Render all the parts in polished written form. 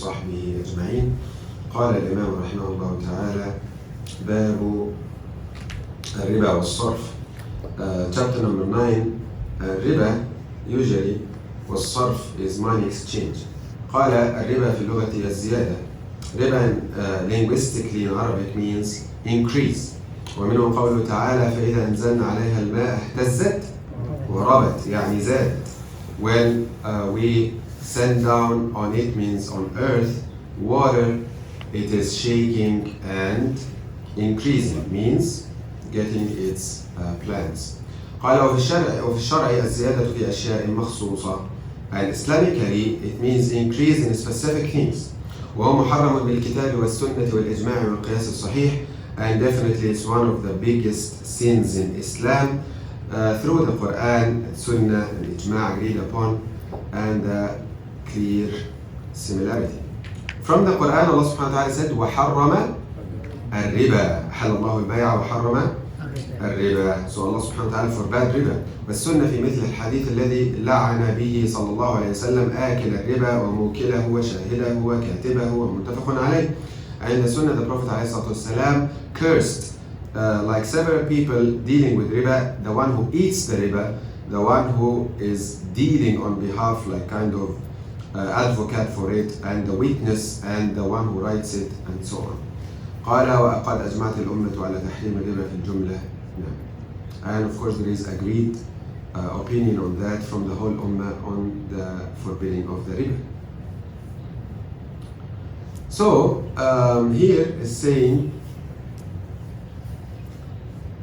وصحبه أجمعين. قال الإمام رحمه الله تعالى: باب الربا والصرف. Chapter number 9. الربا usury والصرف is money exchange. قال الربا في اللغة هي الزيادة. ربا linguistically in Arabic means increase. ومنه قوله تعالى: فإذا أنزلنا عليها الماء اهتزت وربت، يعني زادت. When we send down on it means on earth water, it is shaking and increasing, means getting its plants. قال وفي الشرع الزيادة في أشياء مخصوصة. And Islamically it means increase in specific things. وهو محرم بالكتاب والسنة والإجماع والقياس الصحيح. And definitely it's one of the biggest sins in Islam through the Quran, Sunnah, and Ijma' agreed upon, and clear similarity. From the Quran, Allah subhanahu wa ta'ala said: وَحَرَّمَ الرِّبَا. أحل الله البيع وحرم الربا. So Allah subhanahu wa ta'ala forbade riba. والسنة في مثل الحديث الذي لعن به صلى الله عليه وسلم آكل الربا وموكله وشاهده وكاتبه ومتفق عليه. And the Sunnah, the Prophet ﷺ cursed like several people dealing with riba, the one who eats the riba, the one who is dealing on behalf, like kind of advocate for it, and the witness, and the one who writes it, and so on. قال وقد أجمعت الأمة على تحريم الربا في الجملة. And of course there is agreed opinion on that from the whole ummah on the forbidding of the riba. So here is saying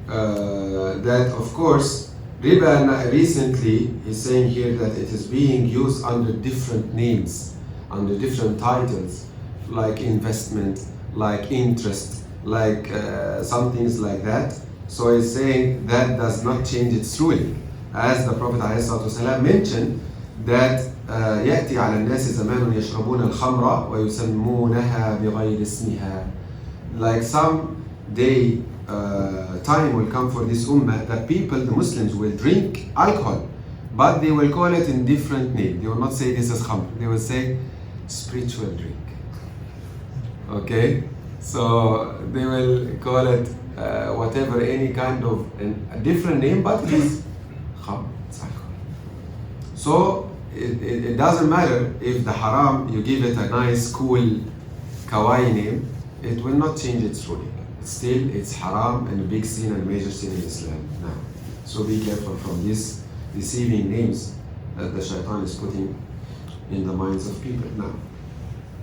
that of course riba recently is saying here that it is being used under different names, under different titles, like investment, like interest, like some things like that. So he's saying that does not change its ruling. As the Prophet ﷺ mentioned that يأتي على الناس زمان يشربون الخمر ويسمونها بغير اسمها. Like some day time will come for this ummah that people, the Muslims, will drink alcohol, but they will call it in different name. They will not say this is khamr. They will say spiritual drink. Okay, so they will call it whatever, any kind of a different name, but it is khamr, it's alcohol. So it doesn't matter if the haram, you give it a nice, cool, kawaii name, it will not change its ruling. Still, it's haram and a big sin and a major sin in Islam. Now, so be careful from these deceiving names that the shaitan is putting in the minds of people. Now,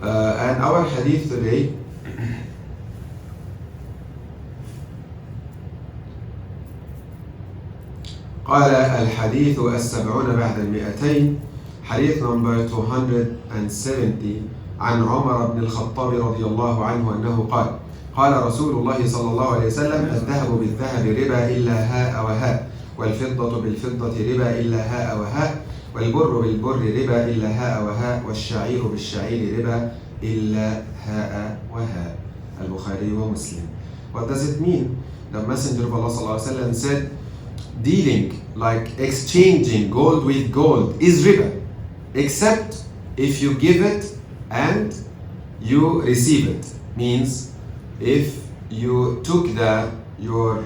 and our hadith today قال الحديث السبعون بعد المئتين. حديث number 270 عن عمر بن الخطاب رضي الله عنه أنه قال: قال رسول الله صلى الله عليه وسلم: الذهب بالذهب ربا إلا هاء وهاء، والفضة بالفضة ربا إلا هاء وهاء، والبر بالبر ربا إلا هاء وهاء، والشعير بالشعير ربا إلا هاء وهاء. البخاري ومسلم. What does it mean? The Messenger of Allah صلى الله عليه وسلم said, dealing, like exchanging gold with gold, is riba, except if you give it and you receive it. Means if you took your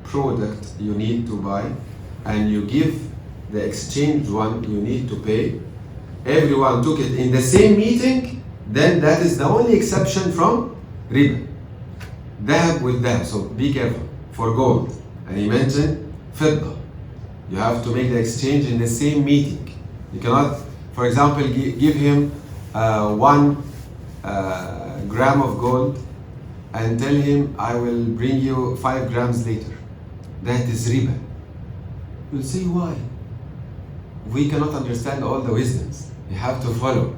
product you need to buy and you give the exchange one you need to pay, everyone took it in the same meeting, then that is the only exception from riba. Dhahab with dhahab. So be careful for gold. And he mentioned fidda. You have to make the exchange in the same meeting. You cannot, for example, give him 1 gram of gold and tell him, I will bring you 5 grams later. That is riba. You'll say, why? We cannot understand all the wisdoms. You have to follow.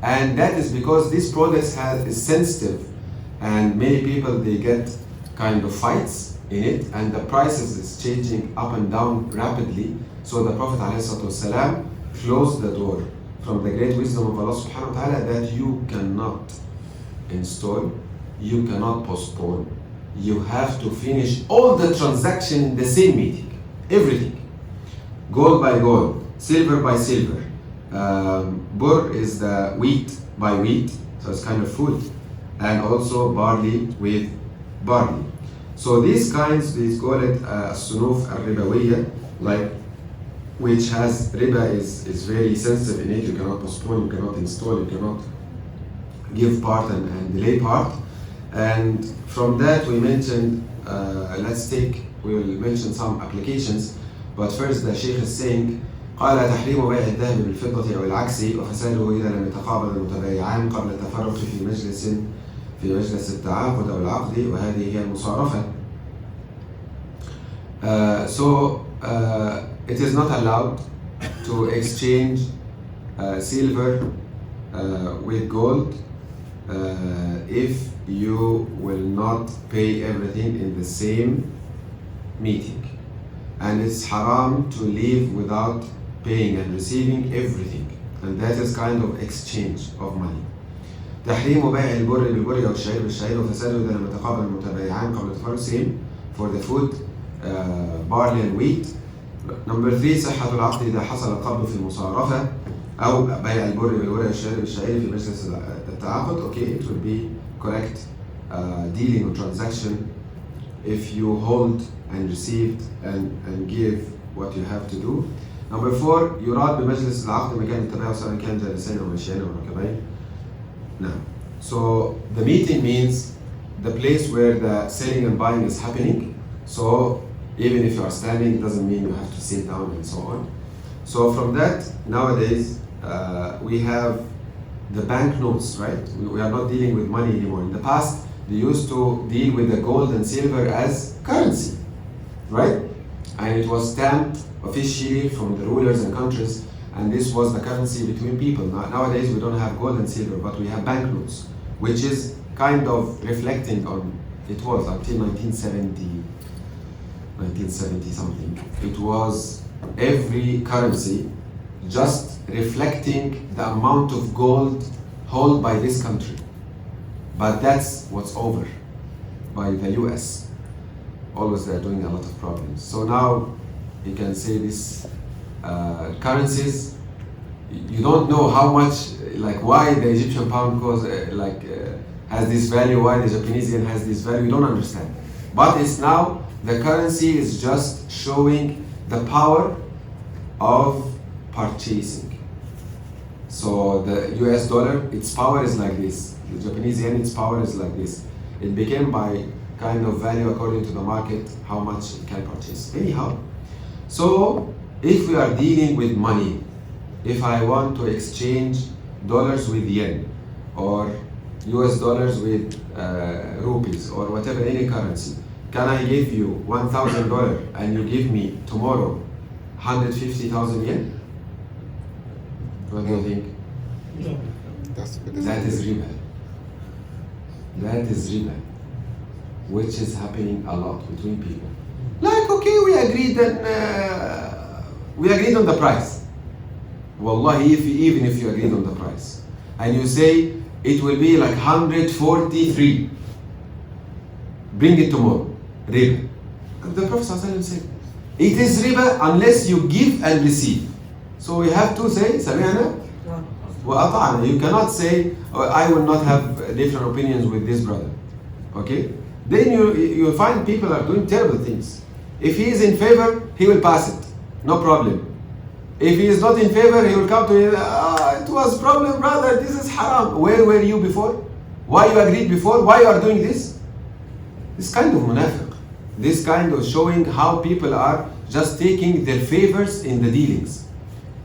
And that is because this product is sensitive, and many people, they get kind of fights in it, and the prices is changing up and down rapidly. So the Prophet ﷺ closed the door from the great wisdom of Allah subhanahu wa ta'ala that you cannot install, you cannot postpone. You have to finish all the transaction in the same meeting. Everything. Gold by gold, silver by silver, Bur is the wheat by wheat, so it's kind of food, and also barley with barley. So these kinds, we call it الصنوف الربوية, like which has riba is very sensitive in it. You cannot postpone, you cannot install, you cannot give part and delay part. And from that we mentioned, we will mention some applications, but first the Sheikh is saying قال تحريم بيع الذهب بالفضة أو العكس وفساده إذا لم يتقابل المتبايعان قبل التفرق في مجلس التعاقد أو العقد، وهذه هي المصارفة. It is not allowed to exchange silver with gold if you will not pay everything in the same meeting, and it's haram to leave without paying and receiving everything, and that is kind of exchange of money. تحريم بيع البر بالبر أو الشعير بالشعير وفساده إذا لم يتقابل المتبايعان قبل التفرق، same for the food, barley and wheat. Number 3 صحة العقد إذا حصل القبض في المصارفة أو بيع البر بالبر والشعير بالشعير في مجلس التعاقد. Okay, it will be correct dealing or transaction if you hold and received and give what you have to do. Number 4 يراد بمجلس العقد مكان التبايع سواء كان جالسين أو ماشيين أو راكبين. Now, so the meeting means the place where the selling and buying is happening. So even if you are standing, it doesn't mean you have to sit down and so on. So from that, nowadays we have the banknotes, right? We are not dealing with money anymore. In the past, they used to deal with the gold and silver as currency, right? And it was stamped officially from the rulers and countries, and this was the currency between people. Nowadays, we don't have gold and silver, but we have banknotes, which is kind of reflecting on, it was until 1970 something. It was every currency just reflecting the amount of gold held by this country. But that's what's over by the US. Always they're doing a lot of problems. So now you can say this currencies, you don't know how much, like why the Egyptian pound has this value, why the Japanese yen has this value, you don't understand. But it's now, the currency is just showing the power of purchasing. So the US dollar, its power is like this. The Japanese yen, its power is like this. It became by kind of value according to the market, how much it can purchase. Anyhow, so if we are dealing with money, if I want to exchange dollars with yen or US dollars with rupees or whatever, any currency, can I give you $1,000 and you give me tomorrow 150,000 yen? What do you think? No. That is riba. That is riba, which is happening a lot between people. Like, okay, we agreed on the price. Wallahi, even if you agreed on the price, and you say it will be like 143, bring it tomorrow, riba. And the Prophet ﷺ said, it is riba unless you give and receive. So we have to say, سمعنا وأطعنا. You cannot say, oh, I will not have different opinions with this brother. Okay? Then you'll find people are doing terrible things. If he is in favor, he will pass it. No problem. If he is not in favor, he will come to you, it was problem, brother, this is haram. Where were you before? Why you agreed before? Why you are doing this? This kind of munafiq. This kind of showing how people are just taking their favors in the dealings.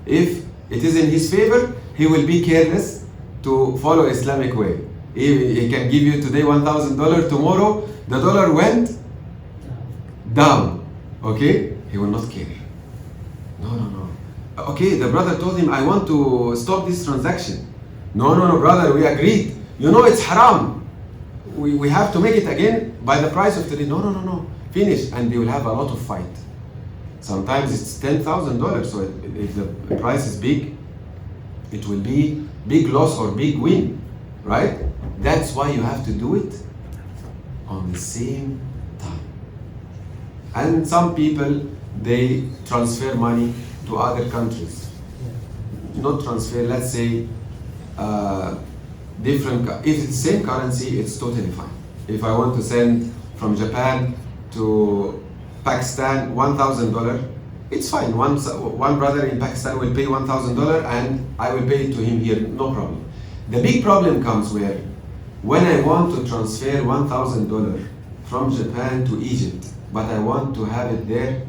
If it is in his favor, he will be careless to follow Islamic way. He can give you today $1,000, tomorrow the dollar went down. Okay? He will not care. No. Okay, the brother told him, I want to stop this transaction. No, brother, we agreed. You know it's haram. We have to make it again by the price of today. No. Finish. And they will have a lot of fight. Sometimes it's $10,000. So if the price is big, it will be big loss or big win. Right? That's why you have to do it on the same time. And some people, they transfer money to other countries. not transfer, let's say, different, if it's the same currency, it's totally fine. If I want to send from Japan to Pakistan $1,000, it's fine. One brother in Pakistan will pay $1,000 and I will pay it to him here, no problem. The big problem comes when I want to transfer $1,000 from Japan to Egypt, but I want to have it there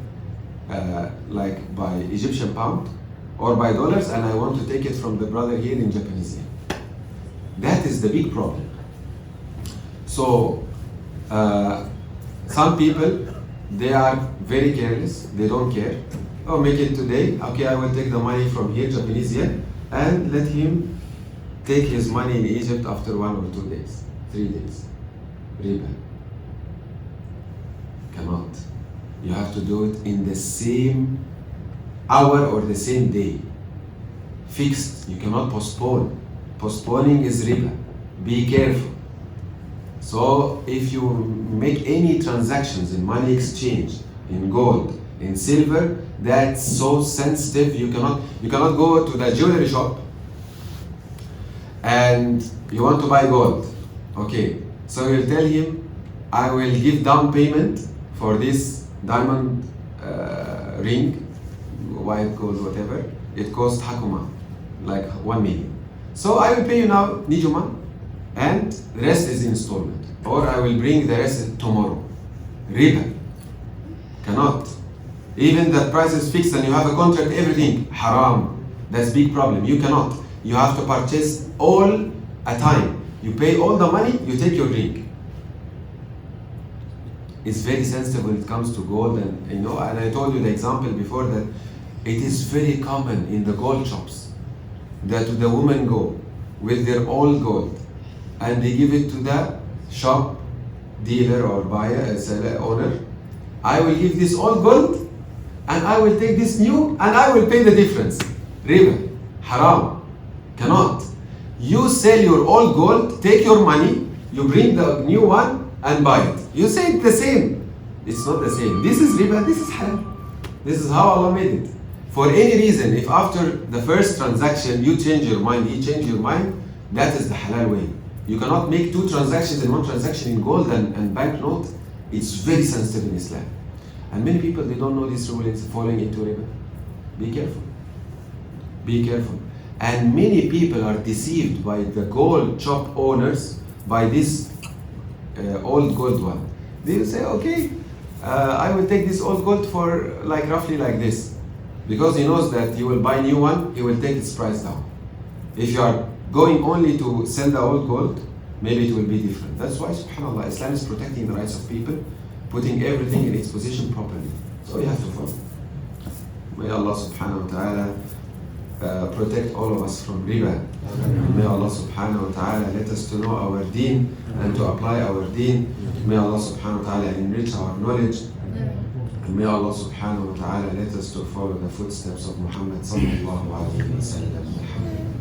like by Egyptian pound or by dollars, and I want to take it from the brother here in Japanese yen. That is the big problem. So some people, they are very careless, they don't care. Oh, make it today, okay, I will take the money from here, Japanese yen, and let him take his money in Egypt after 1 or 2 days, 3 days. Riba. Cannot. You have to do it in the same hour or the same day. Fixed. You cannot postpone. Postponing is riba. Be careful. So if you make any transactions in money exchange, in gold, in silver, that's so sensitive. You cannot go to the jewelry shop and you want to buy gold. Okay, so you'll tell him, I will give down payment for this diamond ring, white gold, whatever. It costs hakuma, like 1 million. So I will pay you now Nijuma, and the rest is installment. Or I will bring the rest tomorrow. Riba. Cannot. Even the price is fixed and you have a contract, everything. Haram. That's big problem. You cannot. You have to purchase all a time. You pay all the money, you take your ring. It's very sensitive when it comes to gold, and I told you the example before that it is very common in the gold shops that the women go with their old gold and they give it to the shop dealer or buyer, seller, owner. I will give this old gold and I will take this new and I will pay the difference. Riba. Haram. Cannot. You sell your old gold, take your money, you bring the new one and buy it. You say it's the same. It's not the same. This is riba, this is halal. This is how Allah made it. For any reason, if after the first transaction you change your mind, he changed your mind, that is the halal way. You cannot make 2 transactions in 1 transaction in gold and banknote. It's very sensitive in Islam. And many people, they don't know this rule, it's falling into riba. Be careful. Be careful. And many people are deceived by the gold shop owners by this old gold one. They will say, okay, I will take this old gold for like roughly like this. Because he knows that you will buy new one, he will take its price down. If you are going only to sell the old gold, maybe it will be different. That's why, subhanAllah, Islam is protecting the rights of people, putting everything in its position properly. So you have to follow. May Allah subhanahu wa ta'ala protect all of us from riba. May Allah subhanahu wa ta'ala let us to know our deen and to apply our deen. May Allah subhanahu wa ta'ala enrich our knowledge. And may Allah subhanahu wa ta'ala let us to follow the footsteps of Muhammad sallallahu alayhi wa sallam.